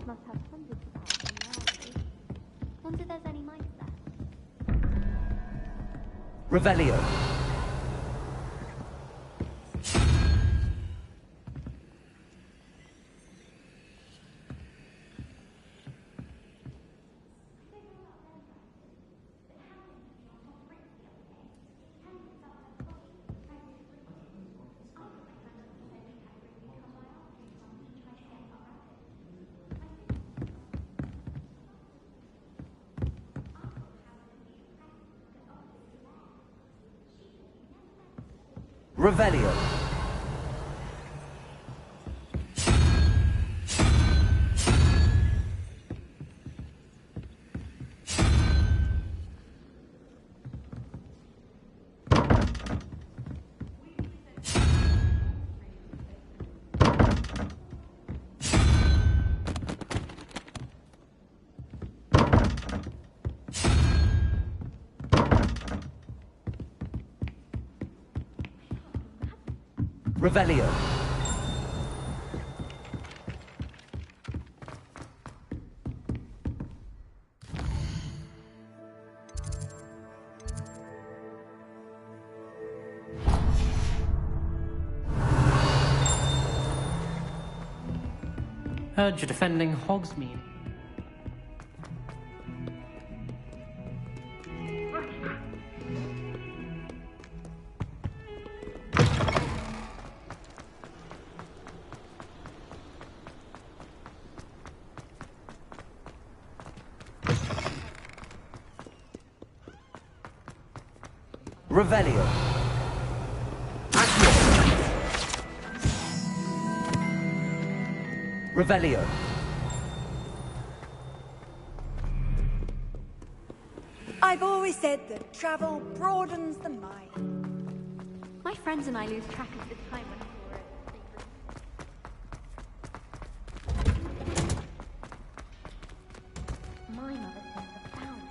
must have hundreds of hours nowadays. Wonder if there's any mice there. Revelio. Revelio. Revelio. Heard you're defending Hogsmeade. Revelio. Revelio. I've always said that travel broadens the mind. My friends and I lose track of the time when we were at my mother says the found sound.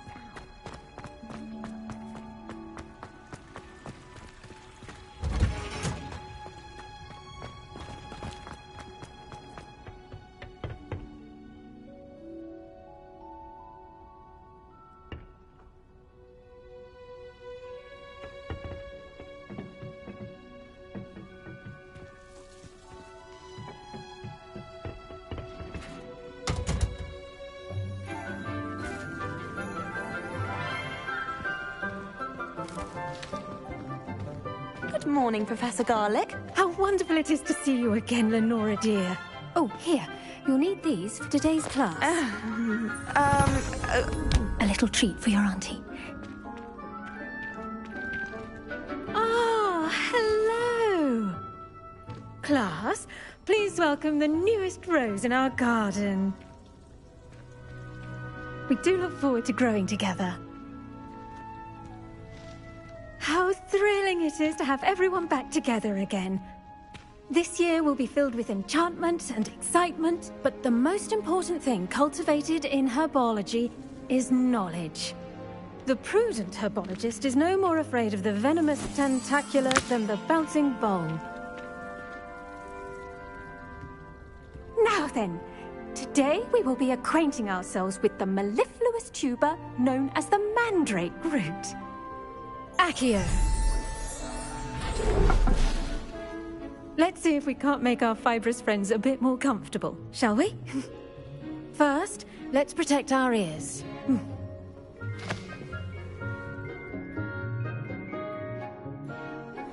Good morning, Professor Garlic. How wonderful it is to see you again, Lenora dear. Oh, here. You'll need these for today's class. A little treat for your auntie. Ah, hello. Class, please welcome the newest rose in our garden. We do look forward to growing together. How thrilling it is to have everyone back together again. This year will be filled with enchantment and excitement, but the most important thing cultivated in herbology is knowledge. The prudent herbologist is no more afraid of the venomous tentacular than the bouncing vole. Now then, today we will be acquainting ourselves with the mellifluous tuber known as the mandrake root. Accio. Let's see if we can't make our fibrous friends a bit more comfortable, shall we? First, let's protect our ears.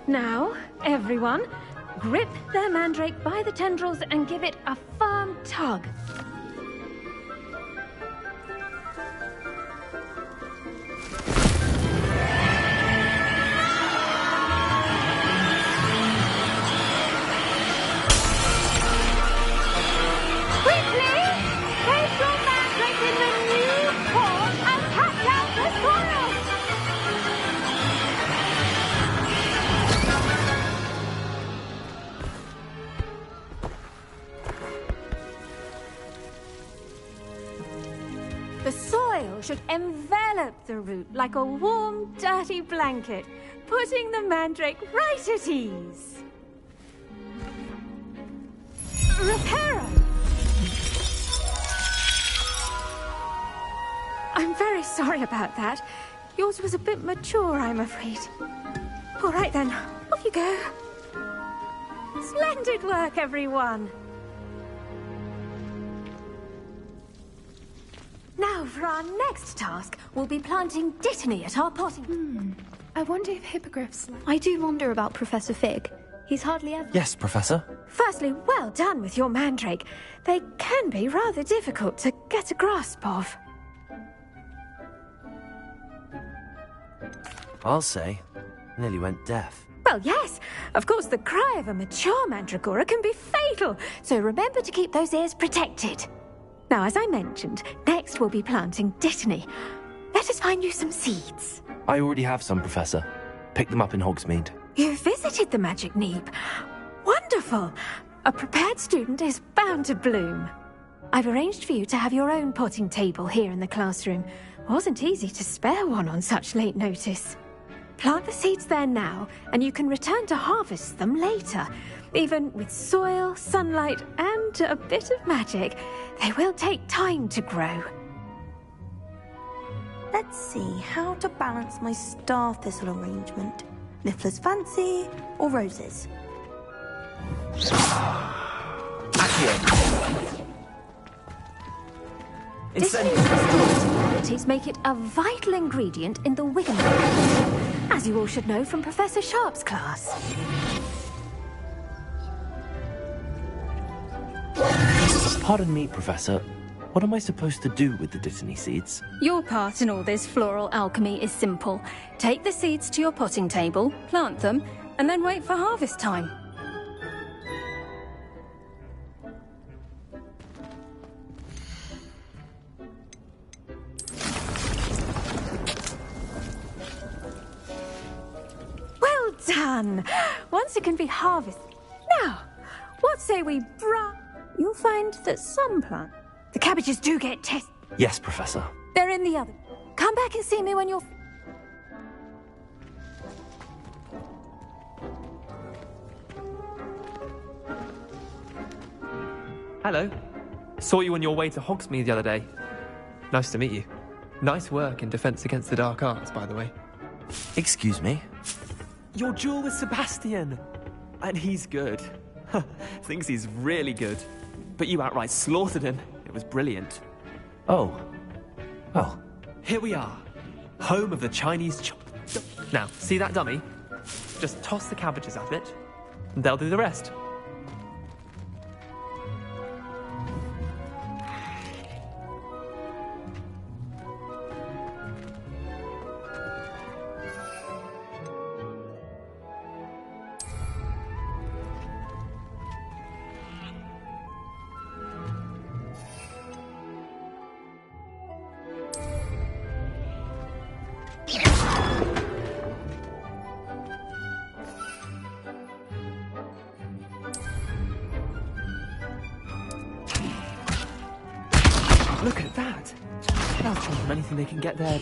Now, everyone, grip their mandrake by the tendrils and give it a firm tug. The soil should envelop the root like a warm, dirty blanket, putting the mandrake right at ease. Reparo! I'm very sorry about that. Yours was a bit mature, I'm afraid. All right then, off you go. Splendid work, everyone. Now, for our next task, we'll be planting Dittany at our potting... I wonder if hippogriffs... I do wonder about Professor Fig. He's hardly ever... Yes, Professor. Firstly, well done with your mandrake. They can be rather difficult to get a grasp of. I'll say. Nearly went deaf. Well, yes. Of course, the cry of a mature mandragora can be fatal, so remember to keep those ears protected. Now, as I mentioned, next we'll be planting Dittany. Let us find you some seeds. I already have some, Professor. Picked them up in Hogsmeade. You visited the Magic Neep. Wonderful. A prepared student is bound to bloom. I've arranged for you to have your own potting table here in the classroom. Wasn't easy to spare one on such late notice. Plant the seeds there now, and you can return to harvest them later. Even with soil, sunlight, and a bit of magic, they will take time to grow. Let's see how to balance my star thistle arrangement. Niffler's fancy or roses? Accio. Dittany's qualities make it a vital ingredient in the Wigan recipe, as you all should know from Professor Sharp's class. Pardon me, Professor. What am I supposed to do with the Dittany seeds? Your part in all this floral alchemy is simple. Take the seeds to your potting table, plant them, and then wait for harvest time. Well done! Once it can be harvested. Now, what say we You'll find that some plants... The cabbages do get tested. Yes, Professor. They're in the oven. Come back and see me when you're... Hello. Saw you on your way to Hogsmeade the other day. Nice to meet you. Nice work in Defense Against the Dark Arts, by the way. Excuse me? Your duel with Sebastian! And he's good. Thinks he's really good. But you outright slaughtered him. It was brilliant. Oh. Well. Here we are. Home of the Chinese Now, see that dummy? Just toss the cabbages at it, and they'll do the rest. Look at that! They'll try from anything they can get their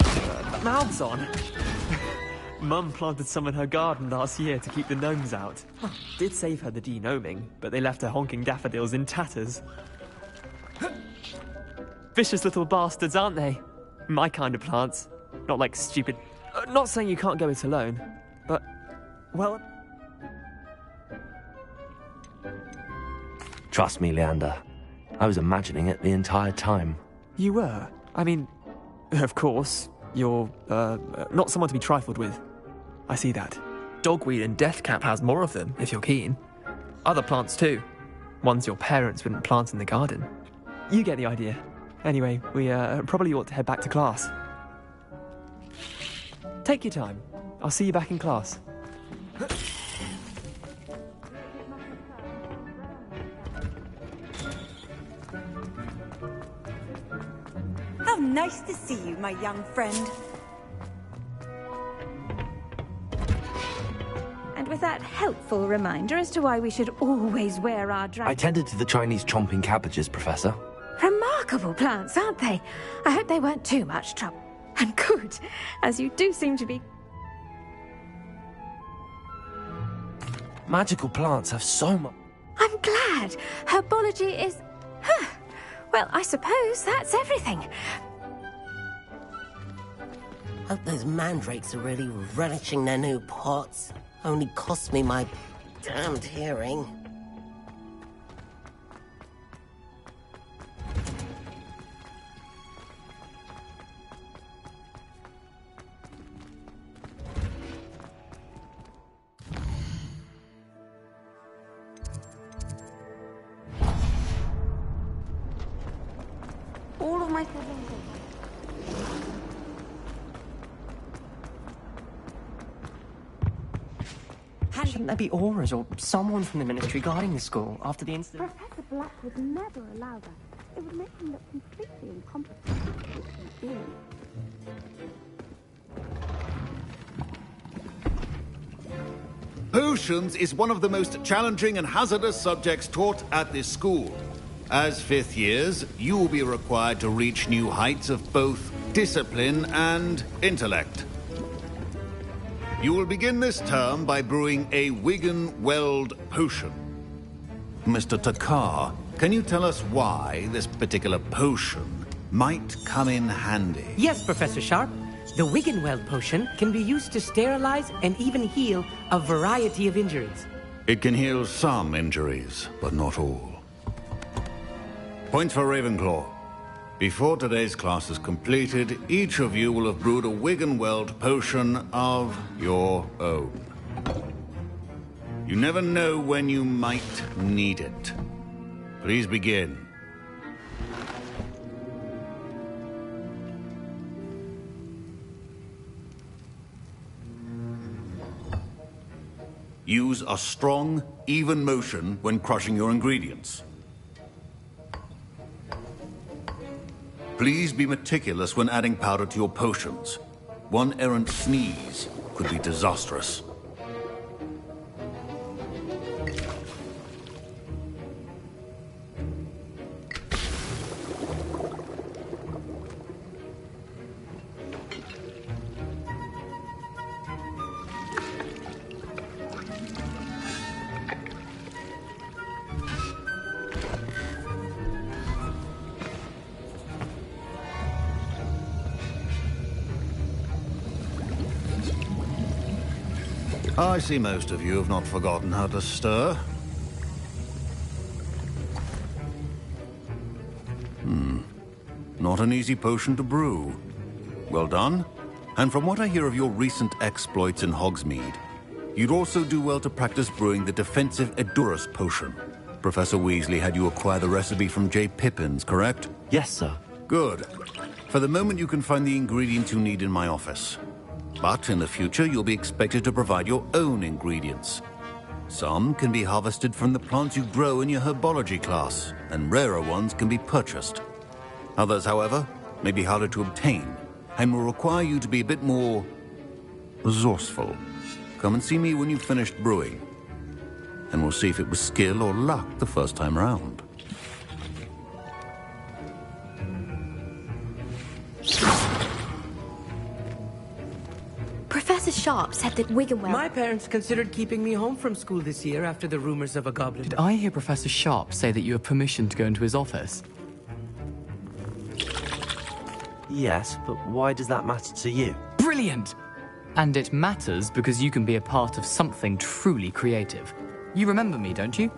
mouths on. Mum planted some in her garden last year to keep the gnomes out. Did save her the de-gnoming, but they left her honking daffodils in tatters. Vicious little bastards, aren't they? My kind of plants. Not like stupid... not saying you can't go it alone, but... well... Trust me, Leander. I was imagining it the entire time. You were? I mean, of course, you're, not someone to be trifled with. I see that. Dogweed and deathcap has more of them, if you're keen. Other plants too. Ones your parents wouldn't plant in the garden. You get the idea. Anyway, we, probably ought to head back to class. Take your time. I'll see you back in class. How nice to see you, my young friend. And with that helpful reminder as to why we should always wear our I tended to the Chinese chomping cabbages, Professor. Remarkable plants, aren't they? I hope they weren't too much trouble. And good, as you do seem to be... Magical plants have so much... I'm glad. Herbology is... Well, I suppose that's everything. Hope those mandrakes are really relishing their new pots. Only cost me my damned hearing. All of my siblings. Shouldn't there be auras or someone from the ministry guarding the school after the incident? Professor Black would never allow that. It would make him look completely incompetent. Which he is. Potions is one of the most challenging and hazardous subjects taught at this school. As fifth years, you will be required to reach new heights of both discipline and intellect. You will begin this term by brewing a Wigan-Weld potion. Mr. Takar, can you tell us why this particular potion might come in handy? Yes, Professor Sharp. The Wigan-Weld potion can be used to sterilize and even heal a variety of injuries. It can heal some injuries, but not all. Points for Ravenclaw. Before today's class is completed, each of you will have brewed a Wigan-Weld potion of your own. You never know when you might need it. Please begin. Use a strong, even motion when crushing your ingredients. Please be meticulous when adding powder to your potions. One errant sneeze could be disastrous. I see most of you have not forgotten how to stir. Not an easy potion to brew. Well done. And from what I hear of your recent exploits in Hogsmeade, you'd also do well to practice brewing the defensive Edurus potion. Professor Weasley had you acquire the recipe from J. Pippin's, correct? Yes, sir. Good. For the moment, you can find the ingredients you need in my office. But in the future, you'll be expected to provide your own ingredients. Some can be harvested from the plants you grow in your herbology class, and rarer ones can be purchased. Others, however, may be harder to obtain, and will require you to be a bit more resourceful. Come and see me when you've finished brewing, and we'll see if it was skill or luck the first time round. Professor Sharp said that Wigan-Weld... My parents considered keeping me home from school this year after the rumors of a goblin. Did I hear Professor Sharp say that you have permission to go into his office? Yes, but why does that matter to you? Brilliant! And it matters because you can be a part of something truly creative. You remember me, don't you?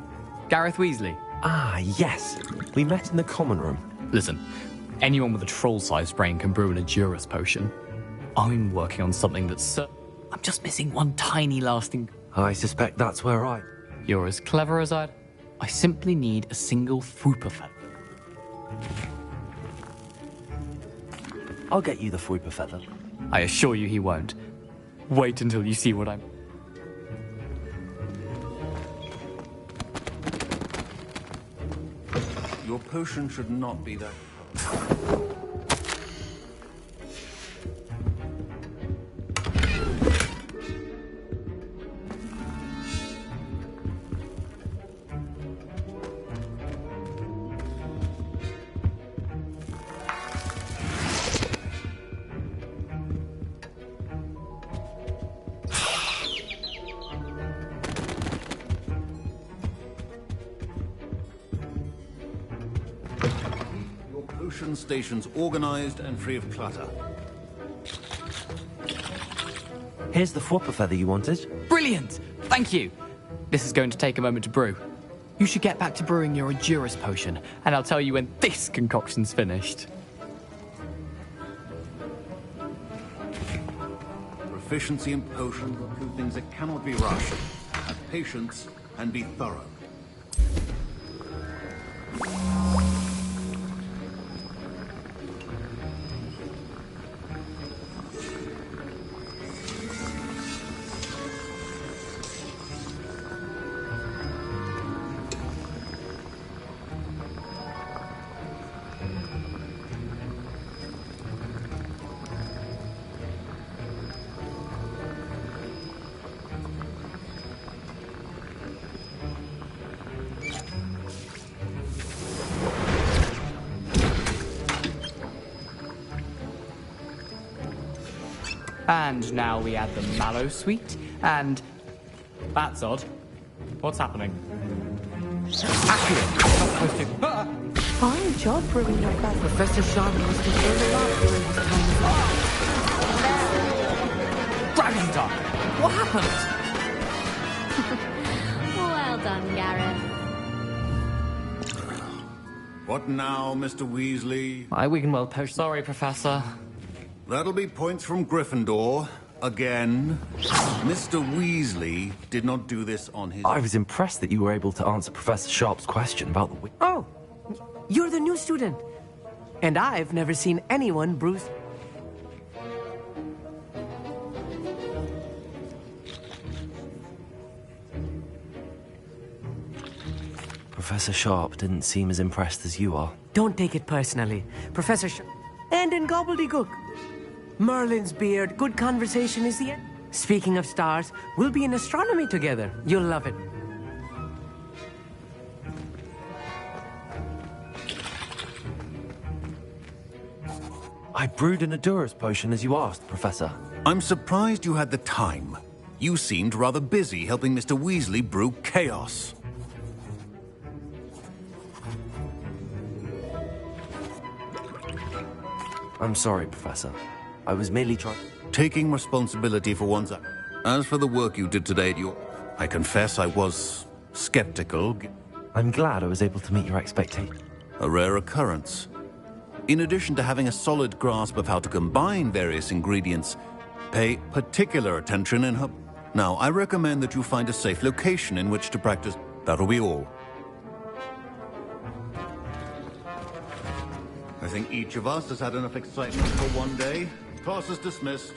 Gareth Weasley. Ah, yes. We met in the common room. Listen, anyone with a troll-sized brain can brew an Edurus potion. I'm working on something that's I'm just missing one tiny lasting... I suspect that's where I... You're as clever as I simply need a single Fwooper feather. I'll get you the Fwooper feather. I assure you he won't. Wait until you see what I'm... Your potion should not be that... Stations organized and free of clutter. Here's the Fwopper feather you wanted. Brilliant! Thank you! This is going to take a moment to brew. You should get back to brewing your Endurus potion, and I'll tell you when this concoction's finished. Proficiency in potions are two things that cannot be rushed. Have patience and be thorough. And now we add the mallow sweet, and... That's odd. What's happening? Fine job brewing your feather. Professor Sharp must have learned a lot during his time as Dragon Duck! What happened? Well done, Gareth. What now, Mr. Weasley? My Wiggenweld potion. Sorry, Professor. That'll be points from Gryffindor. Again. Mr. Weasley did not do this on his... I was impressed that you were able to answer Professor Sharp's question about the... Oh, you're the new student. And I've never seen anyone brew... Professor Sharp didn't seem as impressed as you are. Don't take it personally. Professor Sharp... And in gobbledygook. Merlin's beard, good conversation is the end. Speaking of stars, we'll be in astronomy together. You'll love it. I brewed an Endurus potion as you asked, Professor. I'm surprised you had the time. You seemed rather busy helping Mr. Weasley brew chaos. I'm sorry, Professor. I was merely trying... Taking responsibility for one's... As for the work you did today at your... I confess I was skeptical. I'm glad I was able to meet your expectations. A rare occurrence. In addition to having a solid grasp of how to combine various ingredients, pay particular attention in her... Now, I recommend that you find a safe location in which to practice. That'll be all. I think each of us has had enough excitement for one day. Class is dismissed.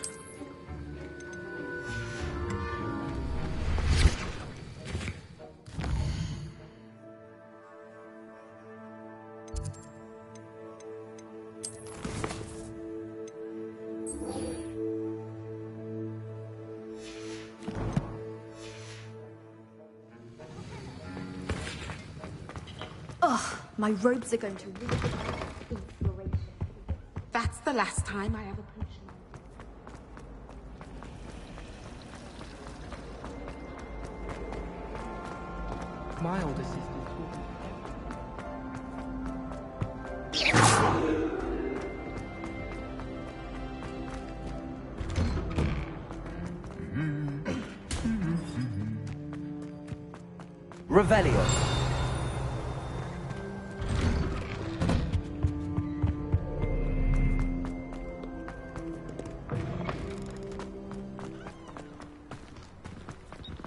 Ugh, my robes are going to really inspiration. That's the last time I have a potion. My older sister. Revelio.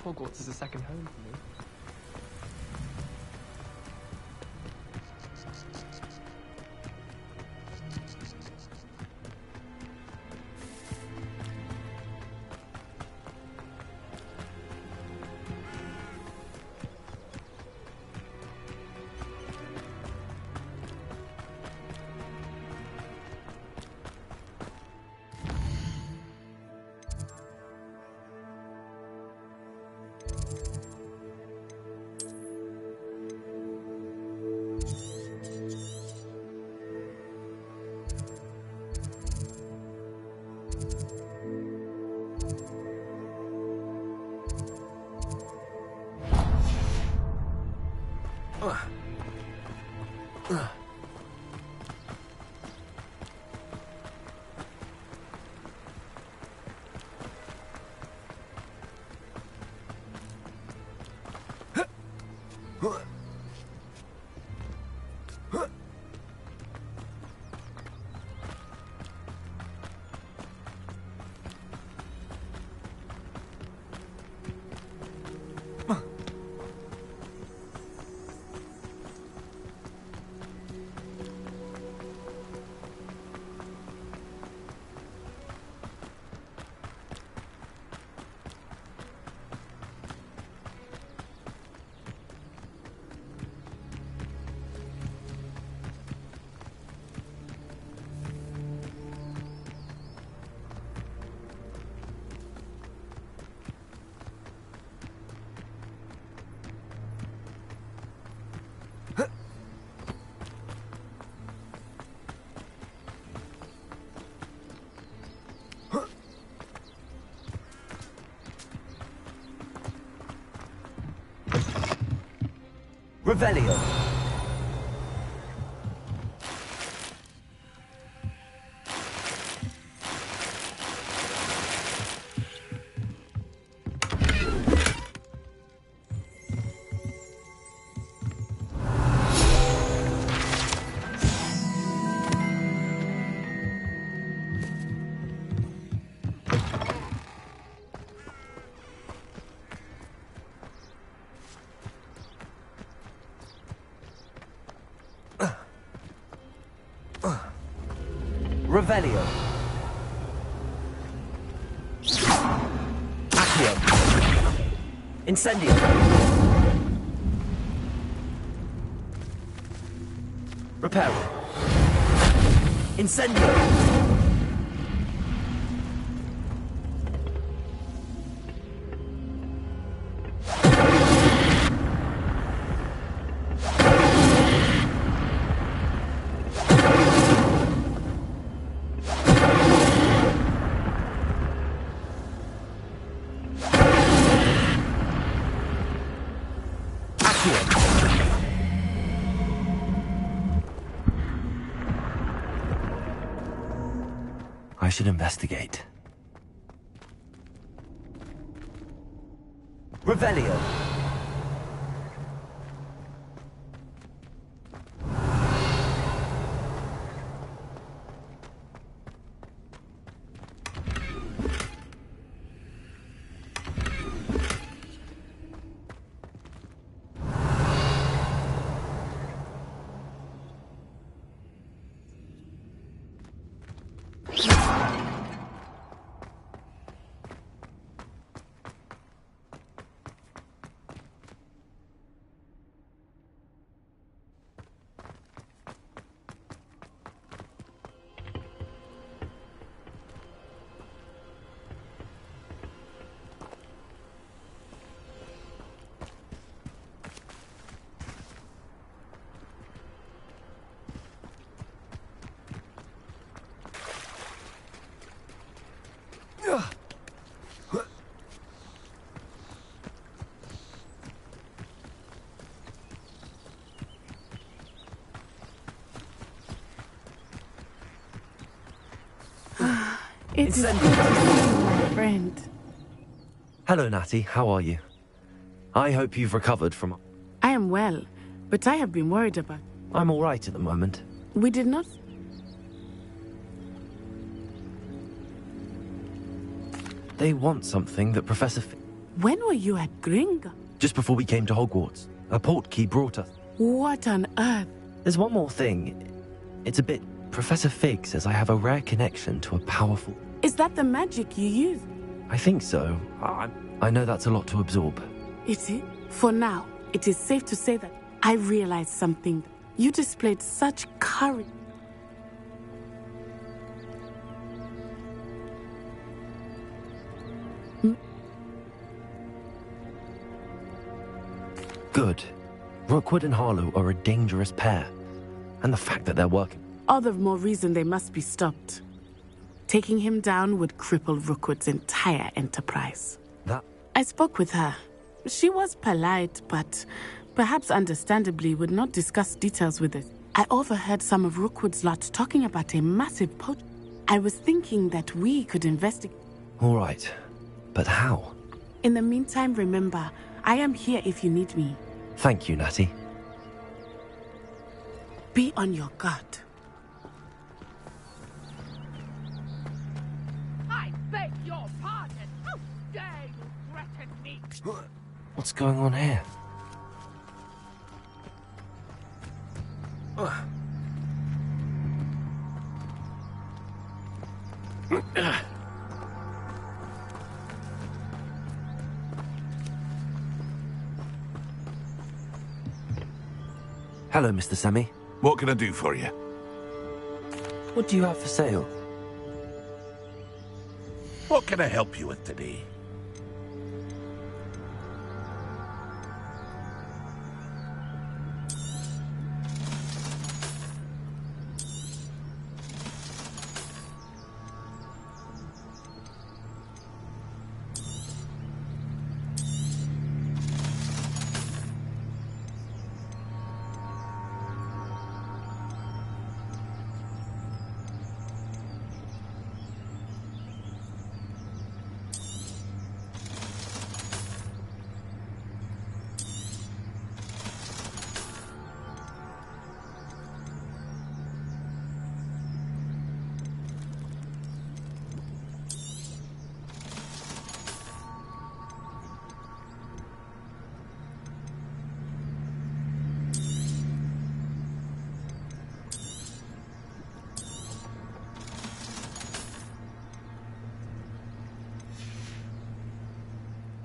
Hogwarts is a second home for me. Revelio. Revelio. Accio. Incendio. Reparo. Incendio. I should investigate. Revelio. It is good to see you, my friend. Hello, Natty. How are you? I hope you've recovered from... I am well, but I have been worried about... I'm all right at the moment. We did not... They want something that Professor... When were you at Gringa? Just before we came to Hogwarts. A portkey brought us. What on earth? There's one more thing. It's a bit... Professor Fig says I have a rare connection to a powerful... Is that the magic you use? I think so. I know that's a lot to absorb. Is it? For now, it is safe to say that I realized something. You displayed such courage. Good. Rookwood and Harlow are a dangerous pair. And the fact that they're working... All the more reason they must be stopped. Taking him down would cripple Rookwood's entire enterprise. That... I spoke with her. She was polite, but perhaps understandably would not discuss details with us. I overheard some of Rookwood's lot talking about a massive poach. I was thinking that we could investigate. All right. But how? In the meantime, remember, I am here if you need me. Thank you, Natty. Be on your guard. I beg your pardon. How dare you threaten me? What's going on here? Hello, Mr. Sammy. What can I do for you? What do you have for sale? What can I help you with today?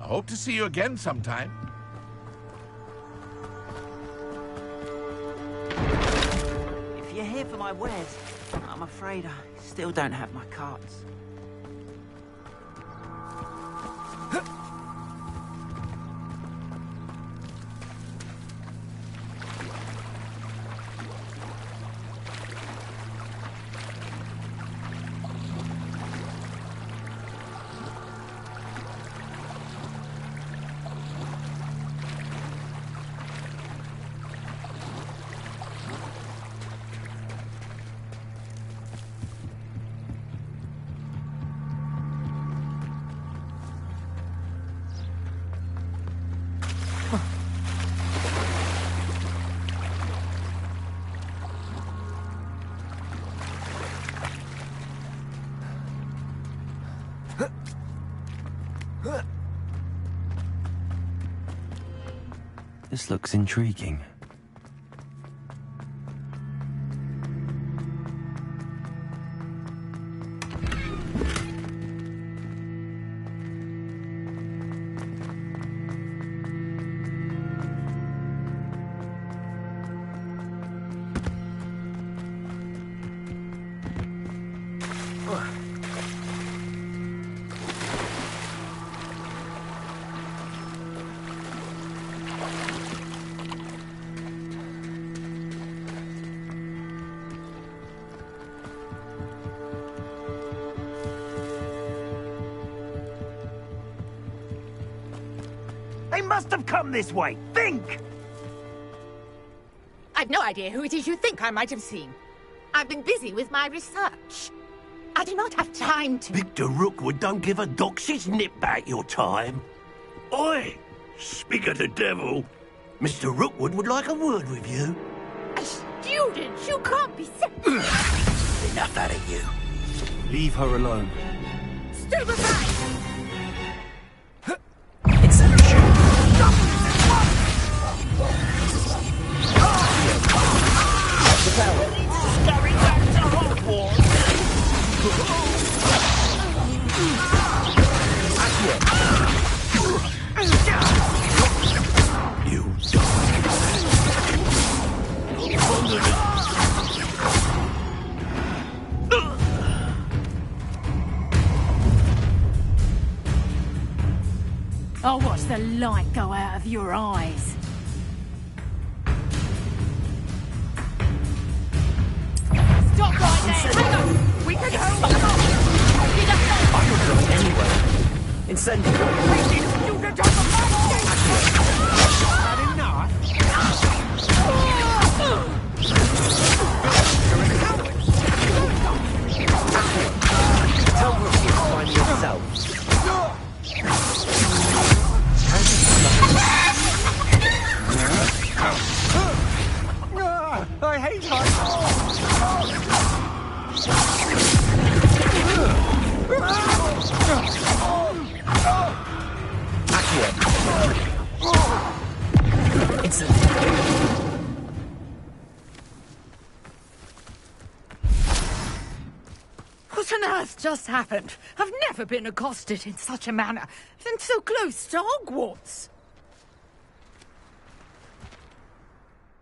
I hope to see you again sometime. If you're here for my wares, I'm afraid I still don't have my carts. This looks intriguing. They must have come this way. Think! I've no idea who it is you think I might have seen. I've been busy with my research. I do not have time to... Victor Rookwood don't give a doxy's nip back your time. Oi! Speak of the devil. Mr. Rookwood would like a word with you. A student? You can't be serious. Enough out of you. Leave her alone. Stupefy! Scurry back to Hogwarts! You I'll watch the light go out of your eyes. Stop right there! Hang on! We can hold them off! I could go anywhere. Incendiary. Student on the Had enough? Tell Rookwood to find yourself. I hate heights! What on earth just happened? I've never been accosted in such a manner, and so close to Hogwarts.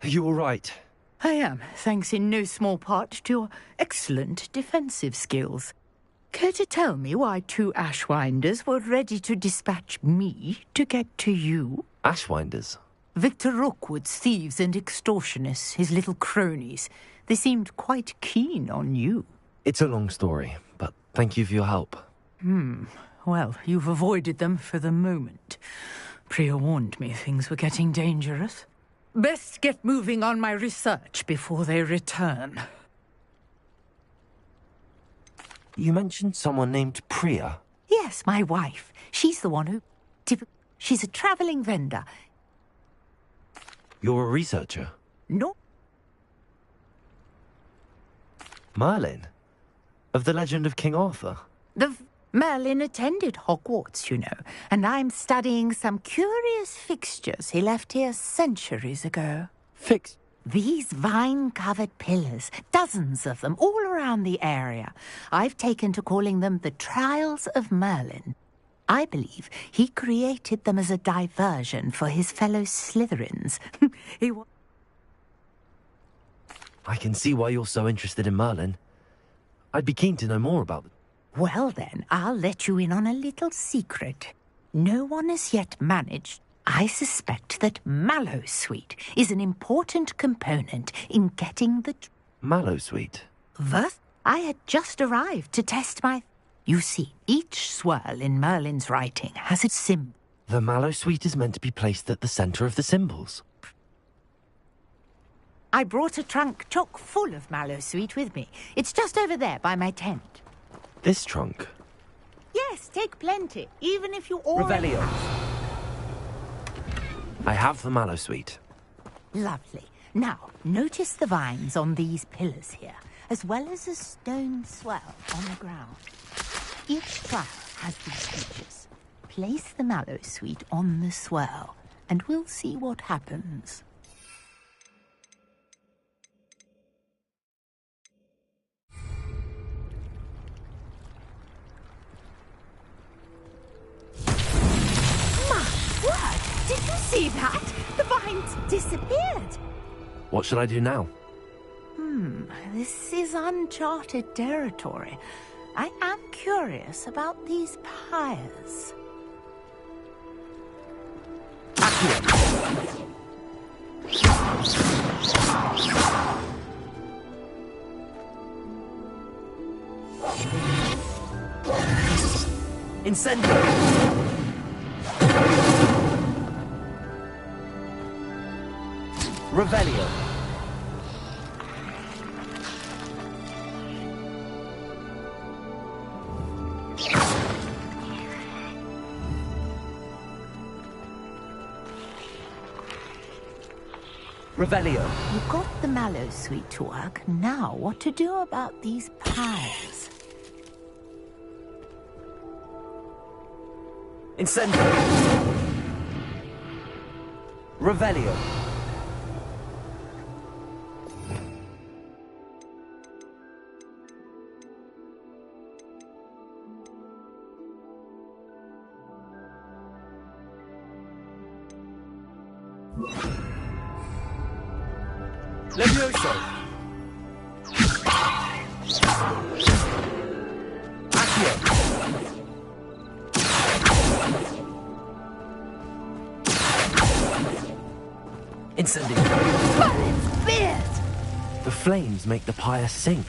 Are you all right? I am, thanks in no small part to your excellent defensive skills. Care to tell me why two Ashwinders were ready to dispatch me to get to you? Ashwinders? Victor Rookwood's thieves and extortionists, his little cronies. They seemed quite keen on you. It's a long story, but thank you for your help. Well, you've avoided them for the moment. Priya warned me things were getting dangerous. Best get moving on my research before they return. You mentioned someone named Priya. Yes, my wife. She's the one who... She's a travelling vendor. You're a researcher? No. Merlin? Of the legend of King Arthur? Merlin attended Hogwarts, you know, and I'm studying some curious fixtures he left here centuries ago. These vine-covered pillars, dozens of them, all around the area. I've taken to calling them the Trials of Merlin. I believe he created them as a diversion for his fellow Slytherins. I can see why you're so interested in Merlin. I'd be keen to know more about them. Well then, I'll let you in on a little secret. No one has yet managed. I suspect that Mallowsweet is an important component in getting the... Mallowsweet? What? I had just arrived to test my... You see, each swirl in Merlin's writing has its symbol. The Mallowsweet is meant to be placed at the center of the symbols. I brought a trunk chock full of Mallowsweet with me. It's just over there by my tent. This trunk? Yes, take plenty, even if you already... Revelio. I have the Mallowsweet. Lovely. Now, notice the vines on these pillars here, as well as a stone swell on the ground. Each flower has these features. Place the Mallowsweet on the swirl, and we'll see what happens. Did you see that? The vines disappeared. What should I do now? This is uncharted territory. I am curious about these pyres. Incendio! Revelio. Revelio. You got the Mallowsweet to work. Now, what to do about these pyres? Incendio. Revelio. Levioso. Accio. Incendio. Merlin's beard! The flames make the pyre sink.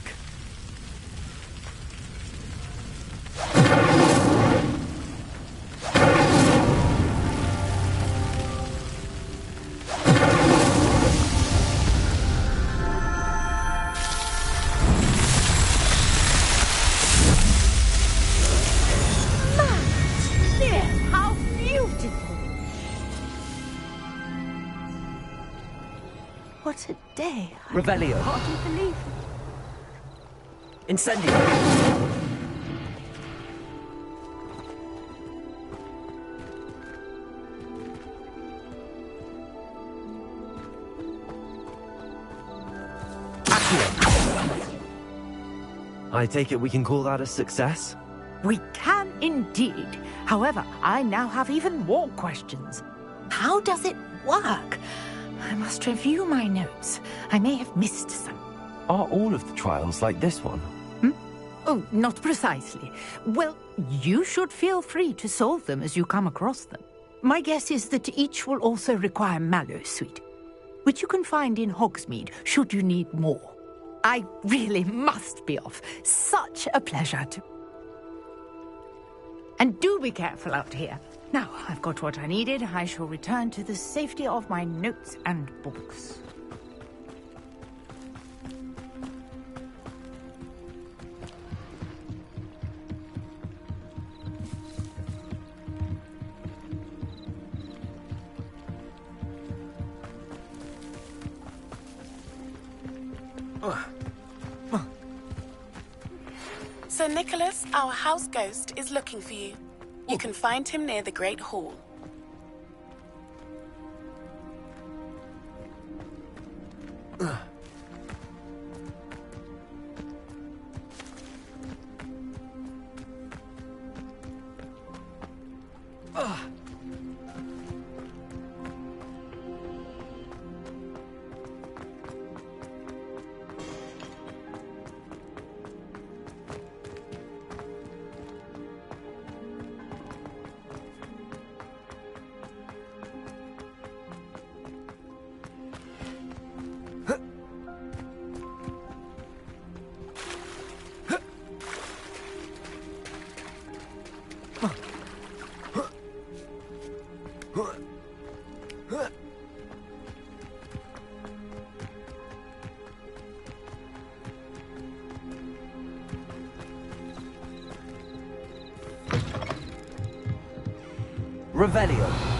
What a day. Revelio. I hardly believe it. Incendio. Accio. I take it we can call that a success? We can indeed. However, I now have even more questions. How does it work? I must review my notes. I may have missed some. Are all of the trials like this one? Oh, not precisely. Well, you should feel free to solve them as you come across them. My guess is that each will also require Mallowsweet, which you can find in Hogsmeade should you need more. I really must be off. Such a pleasure to... And do be careful out here. Now, I've got what I needed. I shall return to the safety of my notes and books. Sir Nicholas, our house ghost, is looking for you. You can find him near the Great Hall. Revelio.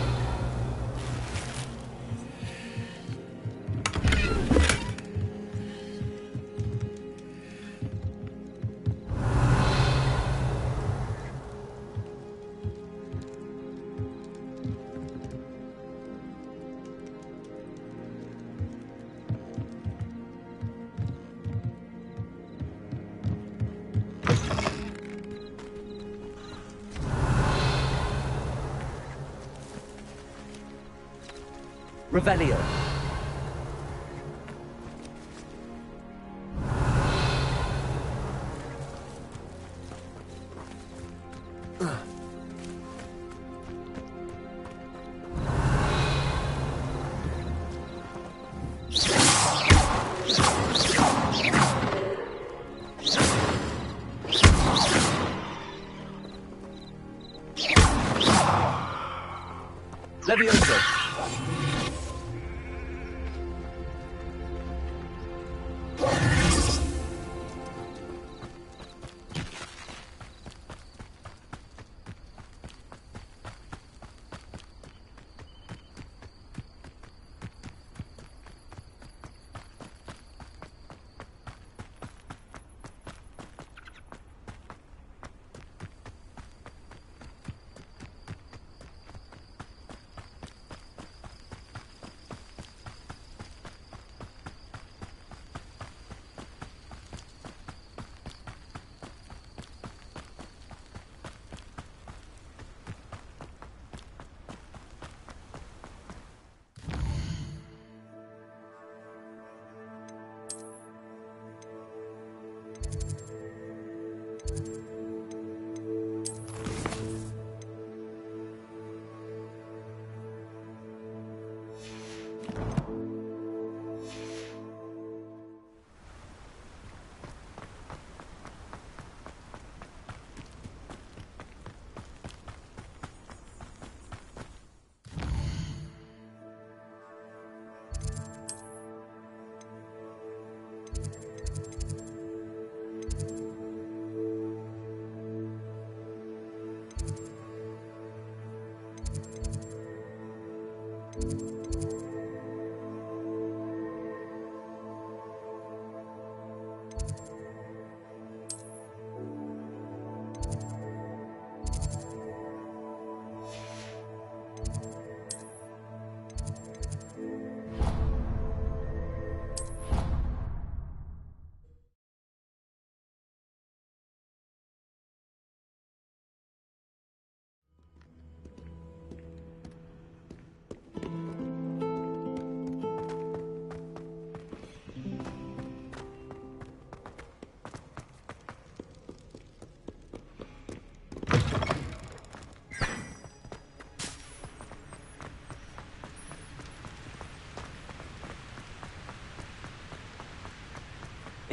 Revelio. Levioso.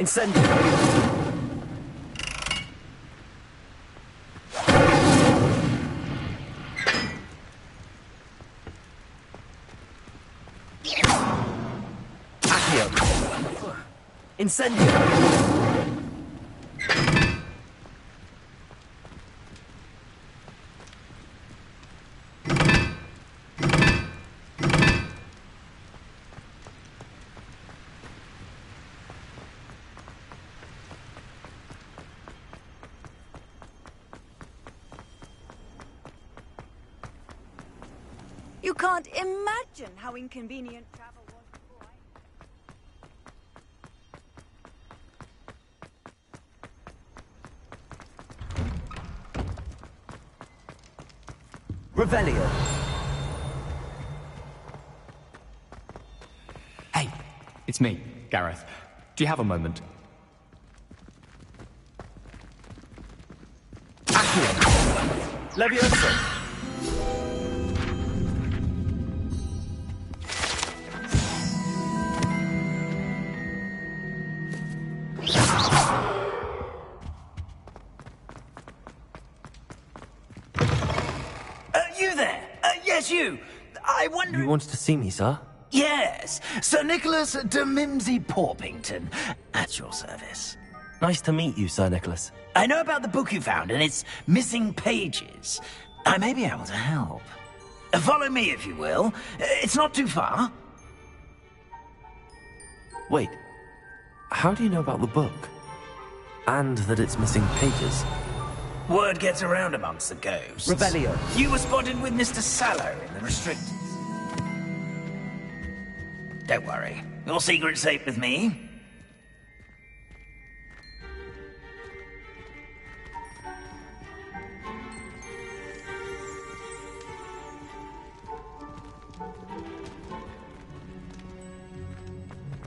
Incendio. Accio. Incendio. You can't imagine how inconvenient travel was before Revelio. Hey, it's me, Gareth. Do you have a moment? Levioso. You there? Yes, you. I wonder... You wanted to see me, sir? Yes, Sir Nicholas de Mimsy Porpington, at your service. Nice to meet you, Sir Nicholas. I know about the book you found and its missing pages. I may be able to help. Follow me, if you will. It's not too far. Wait, how do you know about the book? And that it's missing pages? Word gets around amongst the ghosts. Revelio. You were spotted with Mr. Sallow in the restricted. Don't worry. Your secret's safe with me.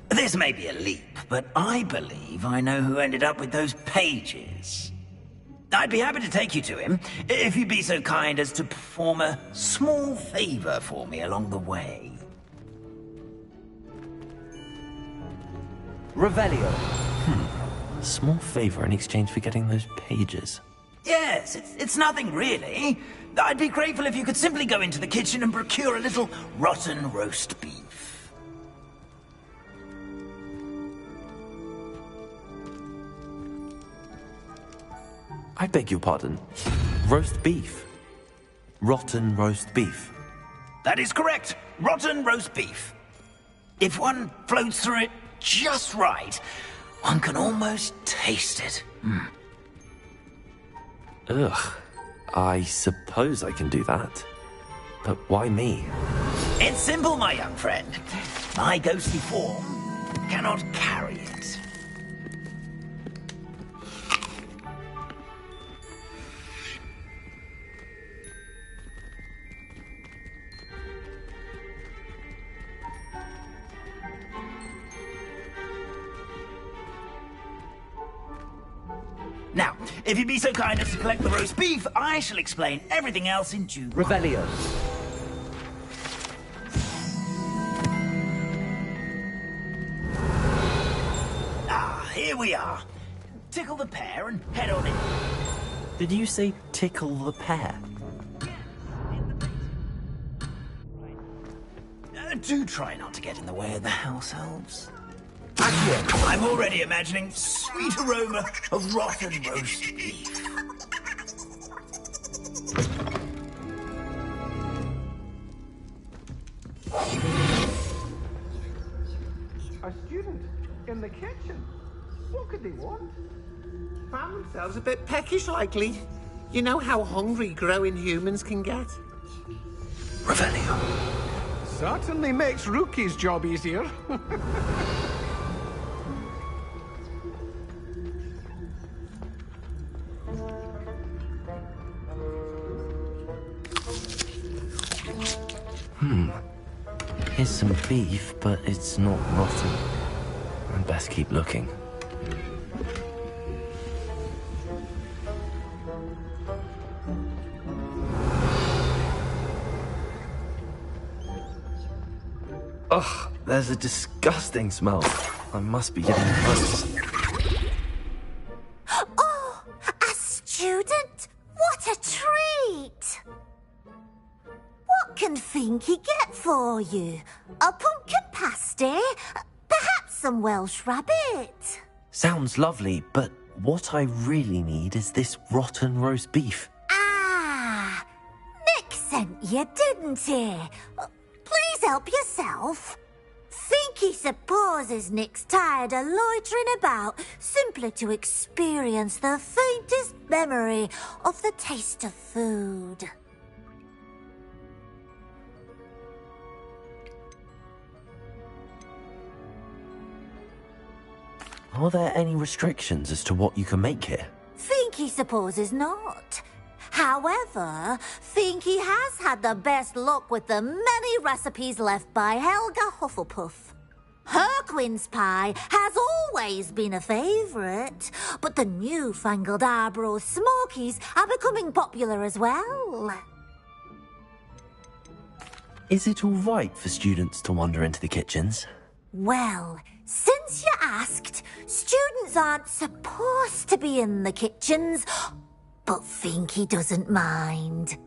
This may be a leap, but I believe I know who ended up with those pages. I'd be happy to take you to him, if you'd be so kind as to perform a small favor for me along the way. Revelio. A small favor in exchange for getting those pages. Yes, it's nothing really. I'd be grateful if you could simply go into the kitchen and procure a little rotten roast beef. I beg your pardon. Roast beef. Rotten roast beef. That is correct. Rotten roast beef. If one floats through it just right, one can almost taste it. Ugh. I suppose I can do that. But why me? It's simple, my young friend. My ghostly form cannot carry it. Now, if you'd be so kind as to collect the roast beef, I shall explain everything else in due course. Revelio. Ah, here we are. Tickle the pear and head on in. Did you say tickle the pear? Do try not to get in the way of the house elves. I'm already imagining sweet aroma of rotten roast beef. A student in the kitchen? What could they want? Found themselves a bit peckish, likely. You know how hungry growing humans can get. Revelio. Certainly makes Rookie's job easier. Here's some beef, but it's not rotten. I'd best keep looking. Ugh, there's a disgusting smell. I must be getting close. Oh, a student? What a treat! What can Finky get for you? A pumpkin pasty? Perhaps some Welsh rabbit? Sounds lovely, but what I really need is this rotten roast beef. Ah, Nick sent you, didn't he? Please help yourself. Finky supposes Nick's tired of loitering about simply to experience the faintest memory of the taste of food. Are there any restrictions as to what you can make here? Finky supposes not. However, Finky has had the best luck with the many recipes left by Helga Hufflepuff. Her quince pie has always been a favourite, but the newfangled Arborough Smokies are becoming popular as well. Is it all right for students to wander into the kitchens? Well, since you asked, students aren't supposed to be in the kitchens, but Finky doesn't mind.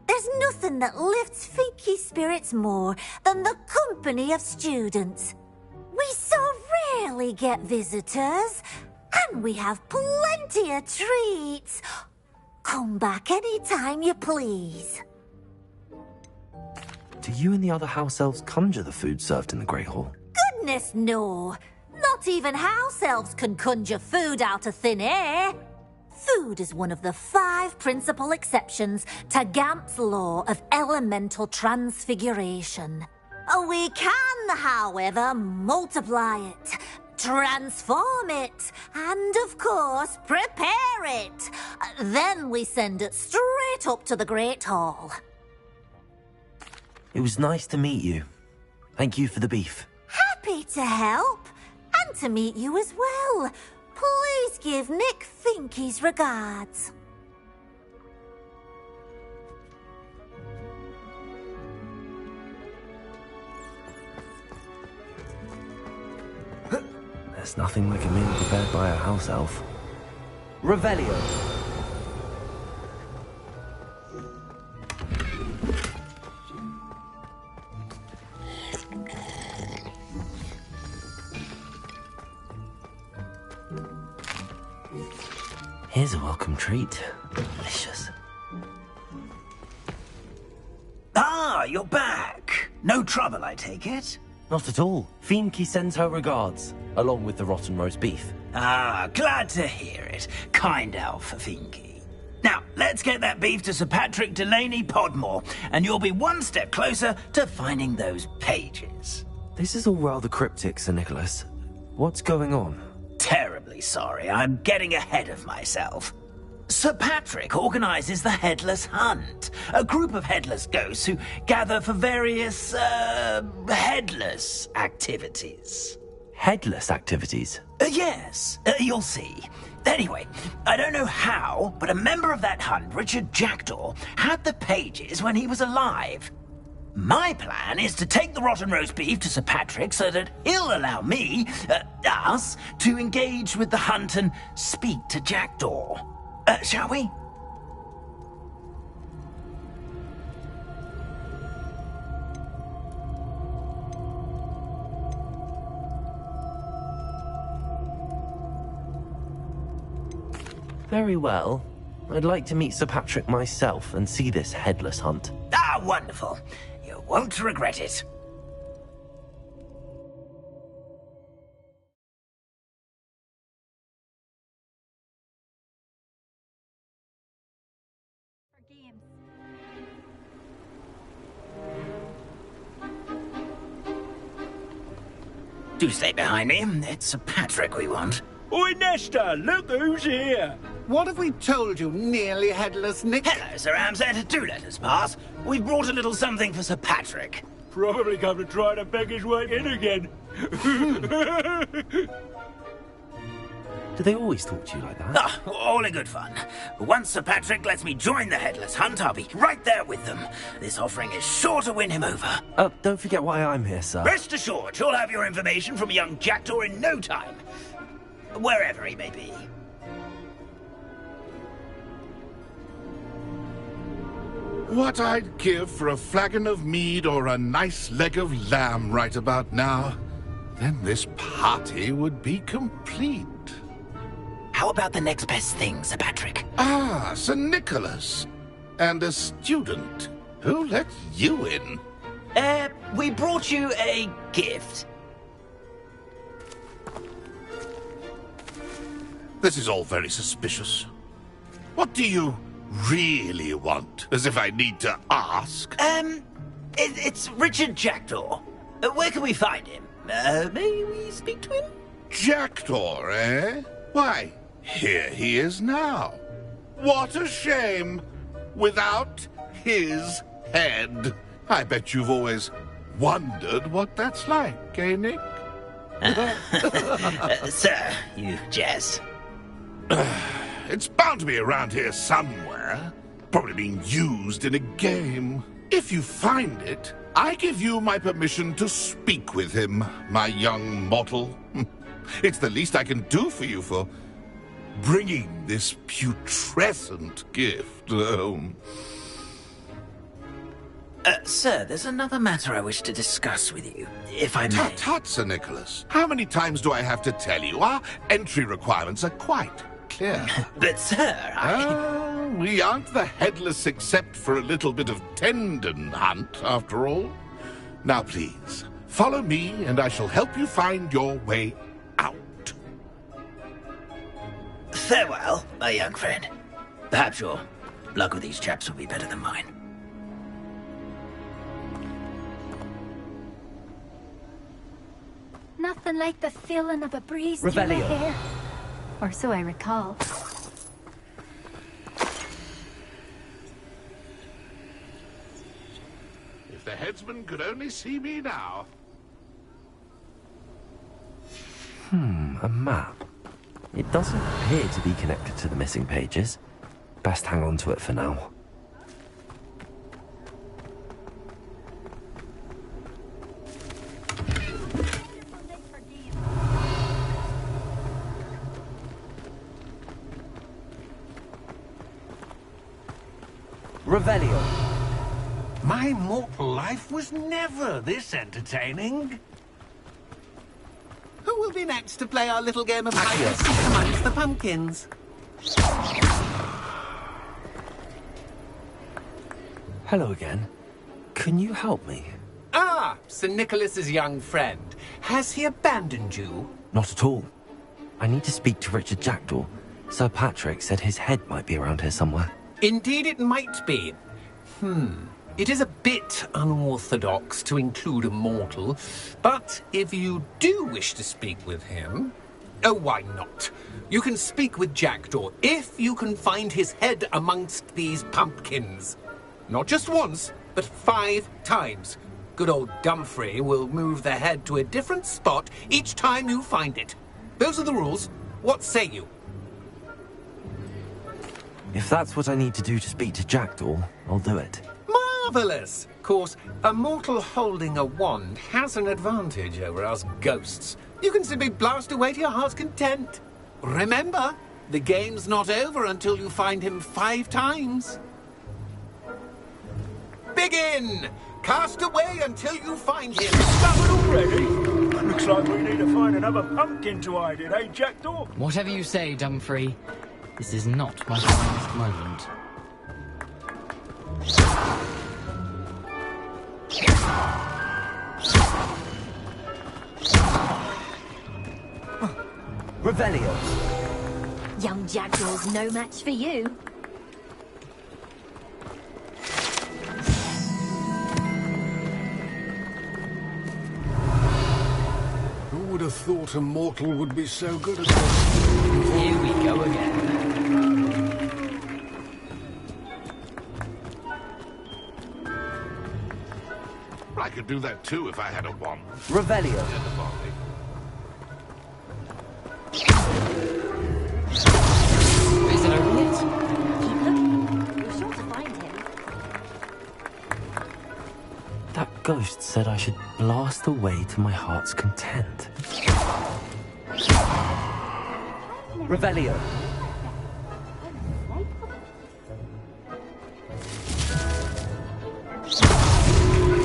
There's nothing that lifts Finky's spirits more than the company of students. We so rarely get visitors, and we have plenty of treats. Come back any time you please. Do you and the other house elves conjure the food served in the Great Hall? Goodness no. Not even house elves can conjure food out of thin air. Food is one of the 5 principal exceptions to Gamp's law of elemental transfiguration. We can, however, multiply it, transform it, and, of course, prepare it. Then we send it straight up to the Great Hall. It was nice to meet you. Thank you for the beef. Happy to help, and to meet you as well. Please give Nick Finky's regards. There's nothing like a meal prepared by a house elf. Revelio. Here's a welcome treat. Delicious. Ah, you're back. No trouble, I take it? Not at all. Finky sends her regards, along with the rotten roast beef. Ah, glad to hear it. Kind elf, Finky. Now, let's get that beef to Sir Patrick Delaney Podmore, and you'll be one step closer to finding those pages. This is all rather cryptic, Sir Nicholas. What's going on? Terribly sorry, I'm getting ahead of myself. Sir Patrick organises the Headless Hunt, a group of headless ghosts who gather for various, headless activities. Headless activities? Yes, you'll see. Anyway, I don't know how, but a member of that hunt, Richard Jackdaw, had the pages when he was alive. My plan is to take the rotten roast beef to Sir Patrick so that he'll allow me, us, to engage with the hunt and speak to Jackdaw. Shall we? Very well. I'd like to meet Sir Patrick myself and see this headless hunt. Ah, wonderful. You won't regret it. Do stay behind me. It's Sir Patrick we want. Oi, Nesta, look who's here. What have we told you, nearly headless Nick? Hello, Sir Ramsed. Do let us pass. We've brought a little something for Sir Patrick. Probably come to try to beg his way in again. Do they always talk to you like that? Ah, all in good fun. Once Sir Patrick lets me join the Headless Hunt, I'll be right there with them. This offering is sure to win him over. Don't forget why I'm here, sir. Rest assured, you'll have your information from young Jackdaw in no time. Wherever he may be. What I'd give for a flagon of mead or a nice leg of lamb right about now. Then this party would be complete. How about the next best thing, Sir Patrick? Ah, Sir Nicholas. And a student. Who let you in? We brought you a gift. This is all very suspicious. What do you really want? As if I need to ask. It's Richard Jackdaw. Where can we find him? May we speak to him? Jackdaw, eh? Why, here he is now. What a shame. without his head. I bet you've always wondered what that's like, eh, Nick? Sir, you jest. It's bound to be around here somewhere. Probably being used in a game. If you find it, I give you my permission to speak with him, my young mortal. It's the least I can do for you for bringing this putrescent gift home. Sir, there's another matter I wish to discuss with you, if I may. Tut, tut, Sir Nicholas. How many times do I have to tell you? Our entry requirements are quite clear. But, sir, we aren't the Headless except for a little bit of tendon hunt, after all. Now, please, follow me, and I shall help you find your way out. Farewell, my young friend. Perhaps your luck with these chaps will be better than mine. Nothing like the feeling of a breeze through the Revelio. hair. Or so I recall. If the headsman could only see me now. A map. It doesn't appear to be connected to the missing pages. Best hang on to it for now. Revelio. My mortal life was never this entertaining. Who will be next to play our little game of hide and seek amongst the pumpkins? Hello again. Can you help me? Ah, Sir Nicholas's young friend. Has he abandoned you? Not at all. I need to speak to Richard Jackdaw. Sir Patrick said his head might be around here somewhere. Indeed it might be. It is a bit unorthodox to include a mortal, but if you do wish to speak with him... Oh, why not? You can speak with Jackdaw if you can find his head amongst these pumpkins. Not just once, but 5 times. Good old Dumfrey will move the head to a different spot each time you find it. Those are the rules. What say you? If that's what I need to do to speak to Jackdaw, I'll do it. Marvellous! Of course, a mortal holding a wand has an advantage over us ghosts. You can simply blast away to your heart's content. Remember, the game's not over until you find him 5 times. Begin! Cast away until you find him. Started already? Looks like we need to find another pumpkin to hide in, eh, Jackdaw? Whatever you say, Dumfrey. This is not my finest moment. Revelio. Young Jackdaw's no match for you. Who would have thought a mortal would be so good at this? Here we go again. I could do that too if I had a wand. Revelio. Is it over yet? Keep looking. You're sure to find him. That ghost said I should blast away to my heart's content. Revelio.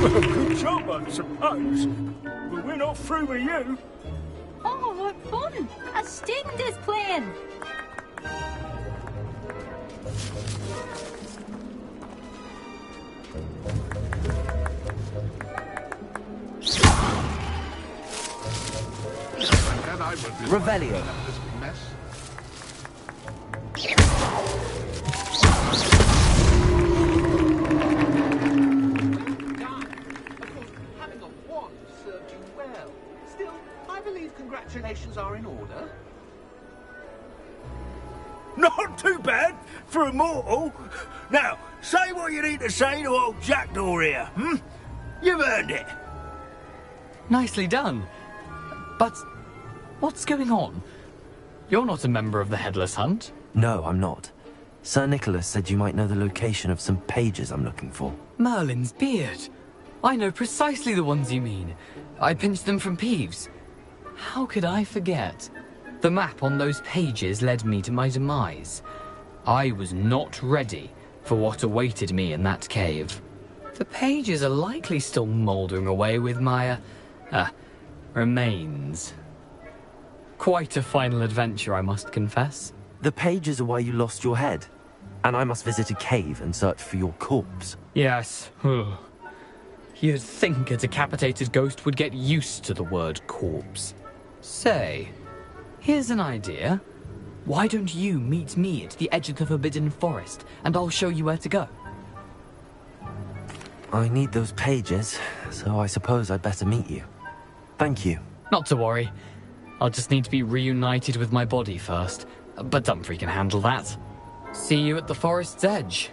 Good job, I suppose. But we're not through with you. Oh, what fun! A student is playing! Revelio. Having a wand served you well. Still, believe congratulations are in order? Not to too bad for a mortal. Now, say what you need to say to old Jackdaw here, hmm? You've earned it. Nicely done. But what's going on? You're not a member of the Headless Hunt. No, I'm not. Sir Nicholas said you might know the location of some pages I'm looking for. Merlin's beard. I know precisely the ones you mean. I pinched them from Peeves. How could I forget? The map on those pages led me to my demise. I was not ready for what awaited me in that cave. The pages are likely still mouldering away with my, remains. Quite a final adventure, I must confess. The pages are why you lost your head, and I must visit a cave and search for your corpse. Yes. You'd think a decapitated ghost would get used to the word corpse. Say, here's an idea. Why don't you meet me at the edge of the Forbidden Forest, and I'll show you where to go? I need those pages, so I suppose I'd better meet you. Thank you. Not to worry. I'll just need to be reunited with my body first. But Dumfries can handle that. See you at the forest's edge.